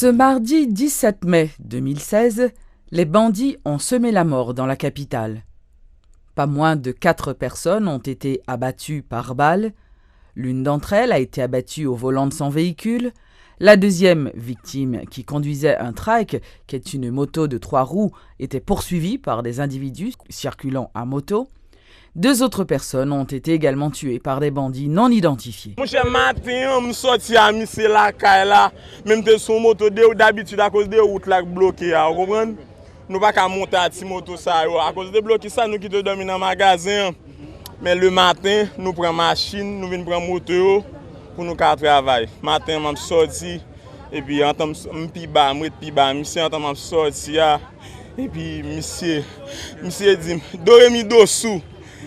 Ce mardi 17 mai 2016, les bandits ont semé la mort dans la capitale. Pas moins de 4 personnes ont été abattues par balles. L'une d'entre elles a été abattue au volant de son véhicule. La deuxième victime, qui conduisait un trike, qui est une moto de 3 roues, était poursuivie par des individus circulant à moto. 2 autres personnes ont été également tuées par des bandits non identifiés. Mon cher matin, je suis sorti à Missé la caille là, même si son moto d'habitude à cause des routes là bloquées, vous comprenez? Nous ne pouvons pas monter à cette moto ça à cause des bloqués ça nous qui te dormons dans le magasin. Mais le matin, nous prenons machine, nous venons prendre moto pour nous travailler. Matin, je suis sorti et puis je suis piba, monsieur entend sorti et puis monsieur dit dormi dessous.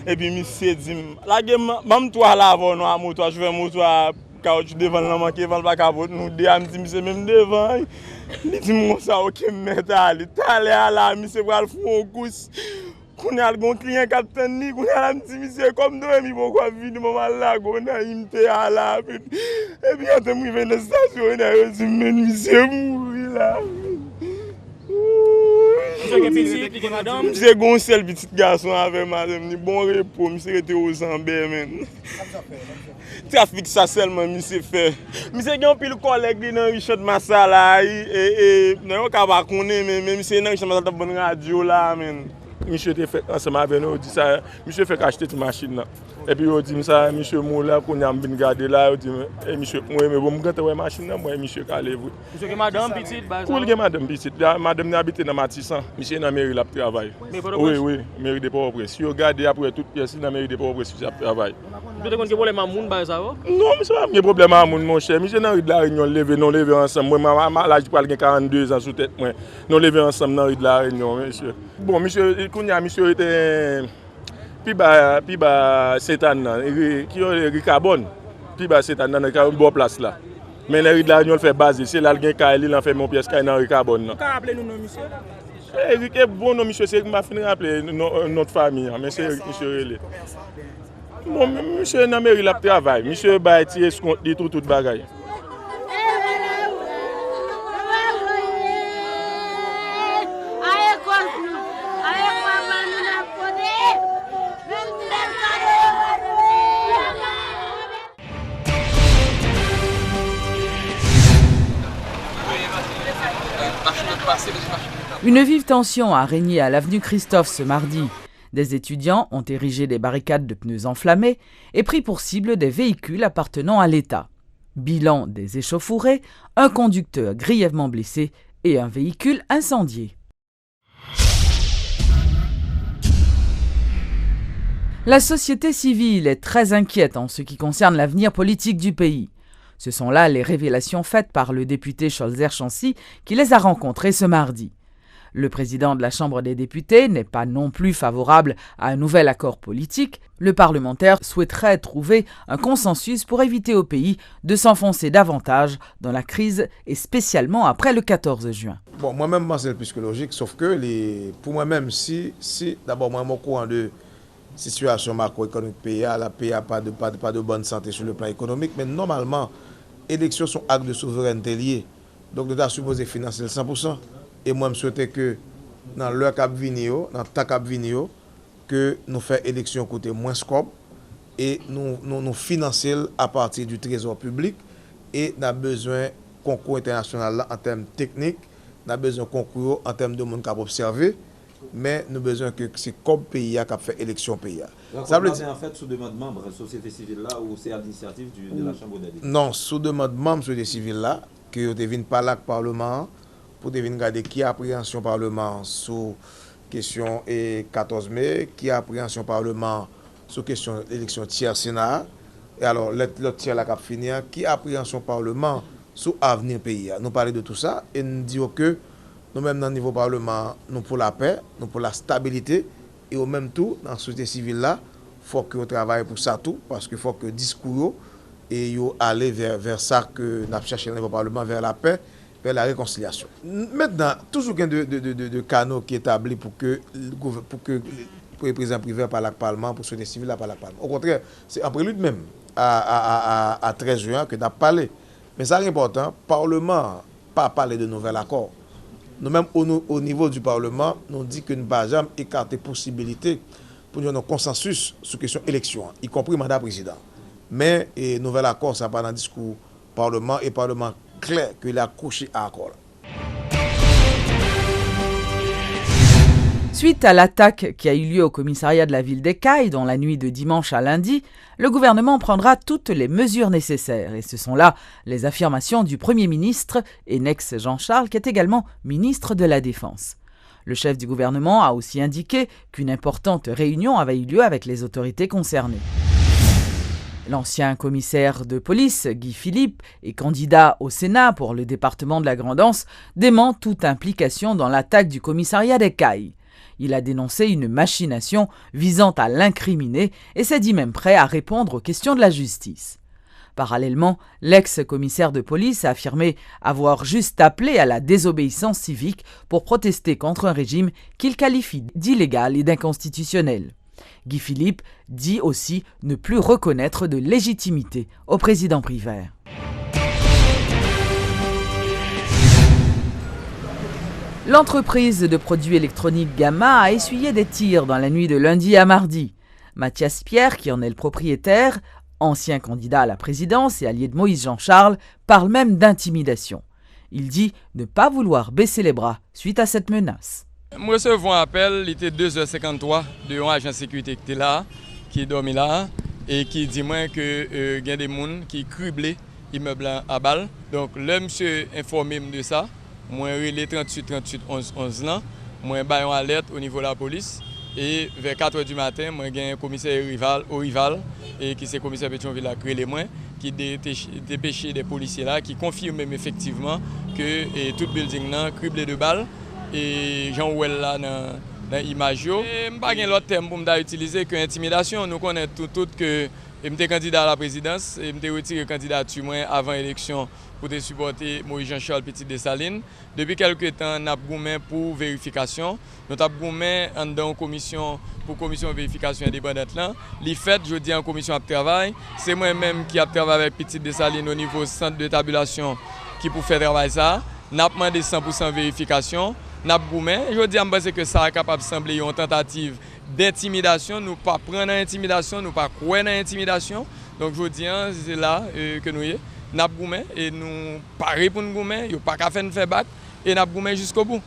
Et puis, monsieur dit, la game, même toi là, à moto, je vais moto à caoutchouc devant le manqué, devant le capote, nous deux, je monsieur même devant. Il dit, moi, ça, ok, mais t'as là, monsieur, pour le faire un course. Quand il y a un client qui attend, quand il y a un petit monsieur, comme nous, il va venir, maman là, il me fait là. Et puis, quand il vient dans la station, il dit, mais monsieur, mourir là. Monsieur Gonçal, petit garçon avec madame, bon repos, monsieur était aux Ambers. Trafic ça seulement, monsieur fait. Monsieur a un pile collègue dans Richard Massala, et nous ne pouvons pas connaître, mais monsieur dans Richard Massala, bonne radio là. Monsieur était fait ensemble avec nous, dit ça, monsieur fait acheter une machine. Et puis il dit ça, monsieur Moula, qu'on a bien gardé là, il dit, monsieur, moi, mais bon, je vais machine, moi, monsieur, allez vous. Monsieur, madame petite, oui, madame petite. Madame habite dans Matissan, monsieur dans la mairie, là, travaille. Oui, mairie de Port-au-Prince. Si vous regardez après toute pièce, dans la mairie de Port-au-Prince, vous travaille. Vous avez un problème à moun, ça va? Non, mais ça va, pas problème à moun, mon cher. Monsieur, dans la réunion, nous lever ensemble. Moi, là, je parle de 42 ans sous tête. Nous lever ensemble dans la réunion, monsieur. Bon, monsieur, monsieur était. Puis c'est un qui est ricabon. Puis c'est un une bonne place là. Mais les de la réunion fait base, c'est là le gars il en fait mon pièce dans ricabon. Vous rappelez nous monsieur? Eric est bon non monsieur, c'est m'a fini rappeler notre famille, mais c'est monsieur Relé. Bon monsieur dans mairie là travail, monsieur ba tirer compte de tout bagaille. Une vive tension a régné à l'avenue Christophe ce mardi. Des étudiants ont érigé des barricades de pneus enflammés et pris pour cible des véhicules appartenant à l'État. Bilan des échauffourées, un conducteur grièvement blessé et un véhicule incendié. La société civile est très inquiète en ce qui concerne l'avenir politique du pays. Ce sont là les révélations faites par le député Scholzer-Chancy qui les a rencontrés ce mardi. Le président de la Chambre des députés n'est pas non plus favorable à un nouvel accord politique. Le parlementaire souhaiterait trouver un consensus pour éviter au pays de s'enfoncer davantage dans la crise et spécialement après le 14 juin. Bon, moi-même, c'est plus que logique, sauf que pour moi-même, si d'abord, moi, mon courant de situation macroéconomique pays, la pays n'a pas de bonne santé sur le plan économique, mais normalement, élections sont actes de souveraineté liés. Donc, nous devons supposer financer le 100%. Et moi, je souhaite que dans le cap vinio, dans le cap vinio, que nous fassions élection côté moins scope et nous financer à partir du trésor public. Et nous avons besoin de concours international en termes techniques, nous avons besoin de concours en termes de monde qui a observé, mais nous avons besoin que c'est comme pays qui a fait élection pays. Ça veut dire en fait sous demande membre de la société civile là ou c'est à l'initiative de la Chambre des députés? Non, sous demande membre de la société civile là, que vous devez pas là Parlement pour regarder qui a appréhension Parlement sur question 14 mai, qui a appréhension Parlement sur question élection tiers Sénat, et alors l'autre tiers là qui a fini, qui a appréhension Parlement sur avenir pays. Nous parlons de tout ça et nous disons que nous-mêmes dans le niveau Parlement, nous pour la paix, nous pour la stabilité, et au même temps, dans la société civile là, il faut que nous travaillions pour ça tout, parce qu'il faut que le discours et aller vers ça que nous cherchons dans le niveau Parlement, vers la paix, vers la réconciliation. Maintenant, toujours il y a de canaux qui sont établis pour que les présidents privés par le Parlement, pour ceux civils par le Parlement. Au contraire, c'est un prélude même à 13 juin que nous avons parlé. Mais c'est important, le Parlement pas parler de nouvel accord. Nous-mêmes, au niveau du Parlement, nous disons que nous ne pouvons jamais écarter possibilité pour nous avoir un consensus sur la question élection, y compris mandat président. Mais nouvel accord, ça pas dans le discours Parlement et Parlement clair qu'il a couché à accord. Suite à l'attaque qui a eu lieu au commissariat de la ville d'Écailles dans la nuit de dimanche à lundi, le gouvernement prendra toutes les mesures nécessaires. Et ce sont là les affirmations du Premier ministre, Enex Jean-Charles, qui est également ministre de la Défense. Le chef du gouvernement a aussi indiqué qu'une importante réunion avait eu lieu avec les autorités concernées. L'ancien commissaire de police, Guy Philippe, et candidat au Sénat pour le département de la Grande-Anse, dément toute implication dans l'attaque du commissariat d'Écailles. Il a dénoncé une machination visant à l'incriminer et s'est dit même prêt à répondre aux questions de la justice. Parallèlement, l'ex-commissaire de police a affirmé avoir juste appelé à la désobéissance civique pour protester contre un régime qu'il qualifie d'illégal et d'inconstitutionnel. Guy Philippe dit aussi ne plus reconnaître de légitimité au président Privert. L'entreprise de produits électroniques Gamma a essuyé des tirs dans la nuit de lundi à mardi. Mathias Pierre, qui en est le propriétaire, ancien candidat à la présidence et allié de Moïse Jean-Charles, parle même d'intimidation. Il dit ne pas vouloir baisser les bras suite à cette menace. Moi, recevons un appel, il était 2h53 de un agent de sécurité qui était là, qui est dormi là, et qui dit moi que y a des gens qui criblent l'immeuble à balle. Donc, le monsieur informé de ça. Moi, relais 38 11 là, moi j'ai une alerte au niveau de la police et vers 4h du matin, moi j'ai un commissaire rival et qui c'est commissaire Pétionville à créer moi qui dépêché des policiers là qui confirme même effectivement que tout building là criblé de balles et Jean Ouel là dans l'image yo. Et pas gain l'autre terme pour utiliser que intimidation. Nous connaissons tout que j'étais candidat à la présidence et j'étais retiré candidature moi avant l'élection pour supporter Moïse Jean-Charles Petit Dessalines. Depuis quelques temps, nous avons pour vérification. Nous avons dans commission pour commission de vérification indépendante. Les faits, je dis en commission de travail, c'est moi-même qui a travaillé avec Petit Dessalines au niveau centre de tabulation qui pour faire travail ça. Nous avons demandé 100% vérification. Je dis que ça est capable de sembler une tentative d'intimidation. Nous ne pas prendre l'intimidation, nous ne pas croire dans l'intimidation. Donc je dis c'est là que nous sommes. Nous avons goumé et nous parons pour nous goumer, nous n'avons pas fait nous faire battre et nous avons goumé jusqu'au bout.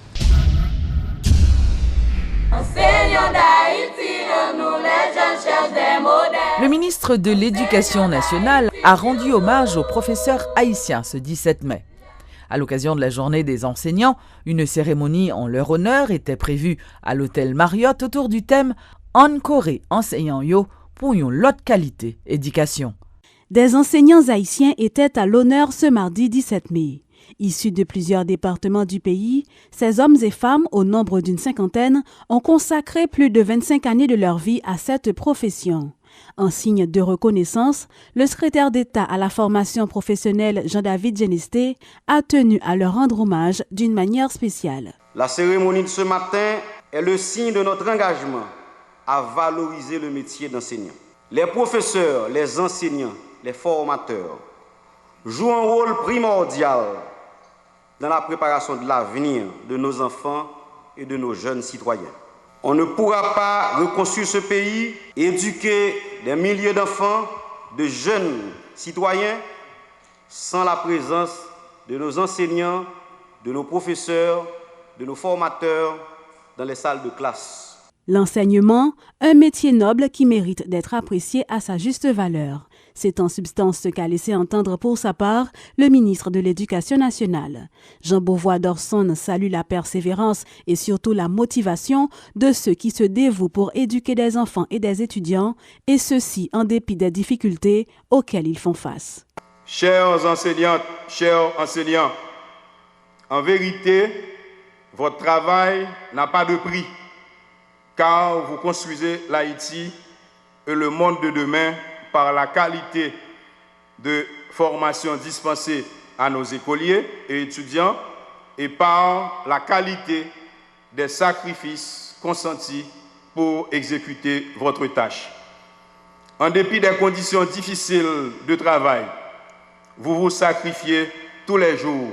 Le ministre de l'Éducation nationale a rendu hommage aux professeurs haïtiens ce 17 mai. À l'occasion de la journée des enseignants, une cérémonie en leur honneur était prévue à l'hôtel Marriott autour du thème « Encore enseignant yo pour une l'autre qualité éducation ». Des enseignants haïtiens étaient à l'honneur ce mardi 17 mai. Issus de plusieurs départements du pays, ces hommes et femmes, au nombre d'une cinquantaine, ont consacré plus de 25 années de leur vie à cette profession. En signe de reconnaissance, le secrétaire d'État à la formation professionnelle Jean-David Genesté a tenu à leur rendre hommage d'une manière spéciale. La cérémonie de ce matin est le signe de notre engagement à valoriser le métier d'enseignant. Les professeurs, les enseignants, les formateurs jouent un rôle primordial dans la préparation de l'avenir de nos enfants et de nos jeunes citoyens. On ne pourra pas reconstruire ce pays, éduquer des milliers d'enfants, de jeunes citoyens, sans la présence de nos enseignants, de nos professeurs, de nos formateurs dans les salles de classe. L'enseignement, un métier noble qui mérite d'être apprécié à sa juste valeur. C'est en substance ce qu'a laissé entendre pour sa part le ministre de l'Éducation nationale. Jean Beauvois d'Orson salue la persévérance et surtout la motivation de ceux qui se dévouent pour éduquer des enfants et des étudiants, et ceci en dépit des difficultés auxquelles ils font face. Chères enseignantes, chers enseignants, en vérité, votre travail n'a pas de prix, car vous construisez l'Haïti et le monde de demain par la qualité de formation dispensée à nos écoliers et étudiants et par la qualité des sacrifices consentis pour exécuter votre tâche. En dépit des conditions difficiles de travail, vous vous sacrifiez tous les jours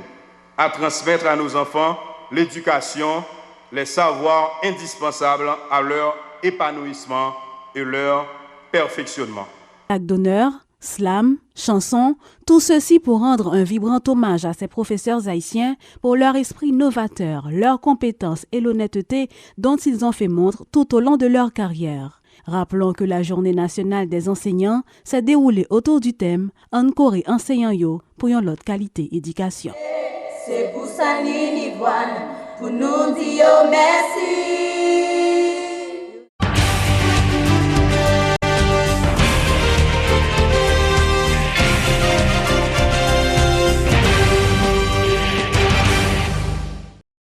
à transmettre à nos enfants l'éducation, les savoirs indispensables à leur épanouissement et leur perfectionnement. Acte d'honneur, slam, chansons, tout ceci pour rendre un vibrant hommage à ces professeurs haïtiens pour leur esprit novateur, leurs compétences et l'honnêteté dont ils ont fait montre tout au long de leur carrière. Rappelons que la Journée nationale des enseignants s'est déroulée autour du thème « Encore enseignant yo pour une autre qualité éducation ». C'est pour ça ni pour nous dire merci.